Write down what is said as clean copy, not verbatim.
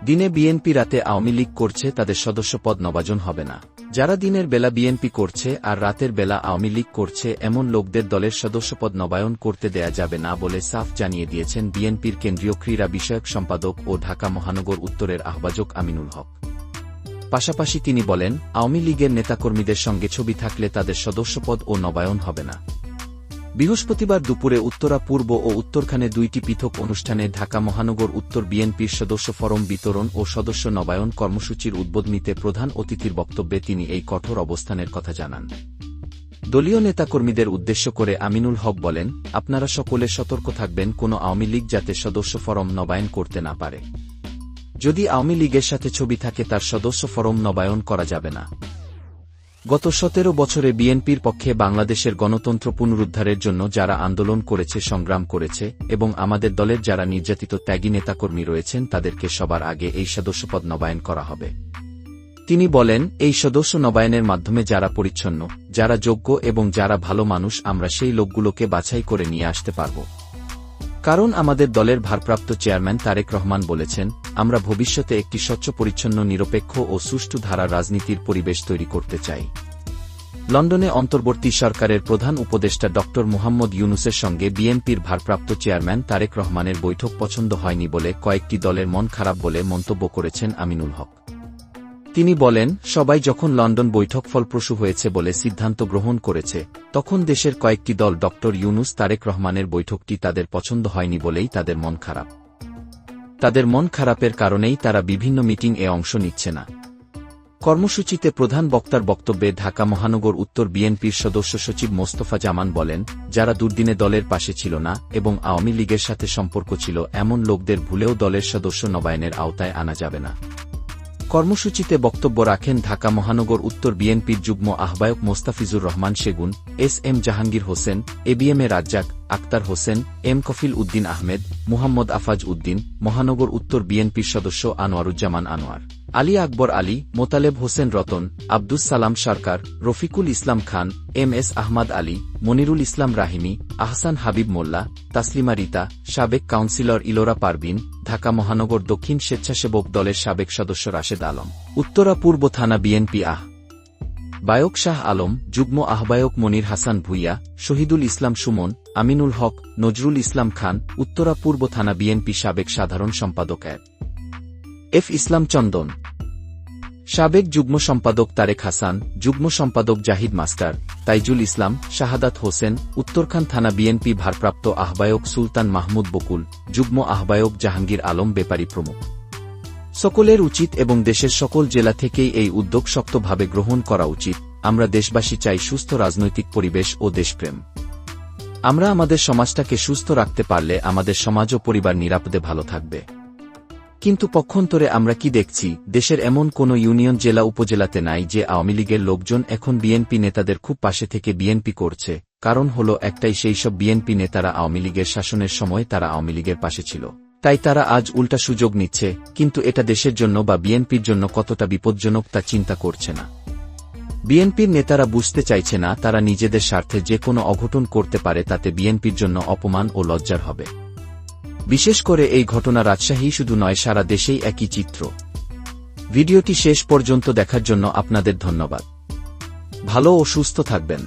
দিনে বিএনপি, রাতে আওয়ামী লীগ করছে, তাদের সদস্যপদ নবায়ন হবে না। যারা দিনের বেলা বিএনপি করছে আর রাতের বেলা আওয়ামী লীগ করছে, এমন লোকদের দলের সদস্যপদ নবায়ন করতে দেয়া যাবে না বলে সাফ জানিয়ে দিয়েছেন বিএনপির কেন্দ্রীয় ক্রীড়া বিষয়ক সম্পাদক ও ঢাকা মহানগর উত্তরের আহ্বায়ক আমিনুল হক। পাশাপাশি তিনি বলেন, আওয়ামী লীগের নেতাকর্মীদের সঙ্গে ছবি থাকলে তাদের সদস্যপদ ও নবায়ন হবে না। বৃহস্পতিবার দুপুরে উত্তরা পূর্ব ও উত্তরখানে 2টি পৃথক অনুষ্ঠানে ঢাকা মহানগর উত্তর বিএনপির সদস্য ফরম বিতরণ ও সদস্য নবায়ন কর্মসূচির উদ্বোধনীতে প্রধান অতিথির বক্তব্যে তিনি এই কঠোর অবস্থানের কথা জানান। দলীয় নেতাকর্মীদের উদ্দেশ্য করে আমিনুল হক বলেন, আপনারা সকলে সতর্ক থাকবেন কোনো আওয়ামী লীগ যাতে সদস্য ফরম নবায়ন করতে না পারে। যদি আওয়ামী লীগের সাথে ছবি থাকে তার সদস্য ফরম নবায়ন করা যাবে না। গত 17 বছরে বিএনপির পক্ষে বাংলাদেশের গণতন্ত্র পুনরুদ্ধারের জন্য যারা আন্দোলন করেছে, সংগ্রাম করেছে এবং আমাদের দলের যারা নির্যাতিত ত্যাগী নেতাকর্মী রয়েছেন তাদেরকে সবার আগে এই সদস্যপদ নবায়ন করা হবে। তিনি বলেন, এই সদস্য নবায়নের মাধ্যমে যারা পরিচ্ছন্ন, যারা যোগ্য এবং যারা ভালো মানুষ, আমরা সেই লোকগুলোকে বাছাই করে নিয়ে আসতে পারব। কারণ আমাদের দলের ভারপ্রাপ্ত চেয়ারম্যান তারেক রহমান বলেছেন, আমরা ভবিষ্যতে একটি স্বচ্ছ, পরিচ্ছন্ন, নিরপেক্ষ ও সুষ্ঠু ধারার রাজনীতির পরিবেশ তৈরি করতে চাই। লন্ডনে অন্তর্বর্তী সরকারের প্রধান উপদেষ্টা ড. মুহাম্মদ ইউনূসের সঙ্গে বিএনপির ভারপ্রাপ্ত চেয়ারম্যান তারেক রহমানের বৈঠক পছন্দ হয়নি বলে কয়েকটি দলের মন খারাপ বলে মন্তব্য করেছেন আমিনুল হক। তিনি বলেন, সবাই যখন লন্ডন বৈঠক ফলপ্রসূ হয়েছে বলে সিদ্ধান্ত গ্রহণ করেছে, তখন দেশের কয়েকটি দল ড. ইউনূস, তারেক রহমানের বৈঠকটি তাদের পছন্দ হয়নি বলেই তাদের মন খারাপ। তাদের মন খারাপের কারণেই তারা বিভিন্ন মিটিং-এ অংশ নিচ্ছে না। কর্মসূচিতে প্রধান বক্তার বক্তব্যে ঢাকা মহানগর উত্তর বিএনপির সদস্য সচিব মোস্তফা জামান বলেন, যারা দুর্দিনে দলের পাশে ছিল না এবং আওয়ামী লীগের সাথে সম্পর্ক ছিল এমন লোকদের ভুলেও দলের সদস্য নবায়নের আওতায় আনা যাবে না। কর্মসূচিতে বক্তব্য রাখেন ঢাকা মহানগর উত্তর বিএনপির যুগ্ম আহ্বায়ক Mustafizur Rahman Segun, S M. Jahangir Hossain, ABM Razzak, Akhtar Hossain, M. Kafil Uddin Ahmed, Muhammad Afaz Uddin, মহানগর উত্তর বিএনপির সদস্য আনোয়ারুজ্জামান আনোয়ার, আলী আকবর আলী, মোতালেব হোসেন রতন, আব্দুস সালাম সরকার, রফিকুল ইসলাম খান, এম.এস. আহমদ আলী, মনিরুল ইসলাম রাহিমি, আহসান হাবিব মোল্লা, তাসলিমা রিতা, সাবেক কাউন্সিলর ইলোরা পারভিন, ঢাকা মহানগর দক্ষিণ স্বেচ্ছাসেবক দলের সাবেক সদস্য রাশেদ আলম, উত্তরা পূর্ব থানা বিএনপি আহ্বায়ক শাহ আলম, যুগ্ম আহ্বায়ক মনির হাসান ভূঁইয়া, শহীদুল ইসলাম সুমন, আমিনুল হক, নজরুল ইসলাম খান, উত্তরা পূর্ব থানা বিএনপি সাবেক সাধারণ সম্পাদক এফ ইসলাম চন্দন, সাবেক যুগ্ম সম্পাদক তারেক হাসান, যুগ্ম সম্পাদক জাহিদ মাস্টার, তাইজুল ইসলাম, শাহাদাত হোসেন, উত্তরখান থানা বিএনপি ভারপ্রাপ্ত আহ্বায়ক সুলতান মাহমুদ বকুল, যুগ্ম আহ্বায়ক জাহাঙ্গীর আলম বেপারী প্রমুখ। সকলের উচিত এবং দেশের সকল জেলা থেকেই এই উদ্যোগ শক্তভাবে গ্রহণ করা উচিত। আমরা দেশবাসী চাই সুস্থ রাজনৈতিক পরিবেশ ও দেশপ্রেম। আমরা আমাদের সমাজটাকে সুস্থ রাখতে পারলে আমাদের সমাজ ও পরিবার নিরাপদে ভালো থাকবে। কিন্তু পক্ষান্তরে আমরা কি দেখছি, দেশের এমন কোনো ইউনিয়ন, জেলা, উপজেলাতে নাই যে আওয়ামী লীগের লোকজন এখন বিএনপি নেতাদের খুব পাশে থেকে বিএনপি করছে। কারণ হলো একটাই, সেই সব বিএনপি নেতারা আওয়ামী লীগের শাসনের সময় তারা আওয়ামী লীগের পাশে ছিল, তাই তারা আজ উল্টা সুযোগ নিচ্ছে। কিন্তু এটা দেশের জন্য বা বিএনপির জন্য কতটা বিপজ্জনক তা চিন্তা করছে না। বিএনপির নেতারা বুঝতে চাইছে না, তারা নিজেদের স্বার্থে যে কোনো অঘটন করতে পারে, তাতে বিএনপির জন্য অপমান ও লজ্জার হবে। বিশেষ করে এই ঘটনা রাজশাহী শুধু নয়, সারা দেশেই একই চিত্র। ভিডিওটি শেষ পর্যন্ত দেখার জন্য আপনাদের ধন্যবাদ। ভালো ও সুস্থ থাকবেন।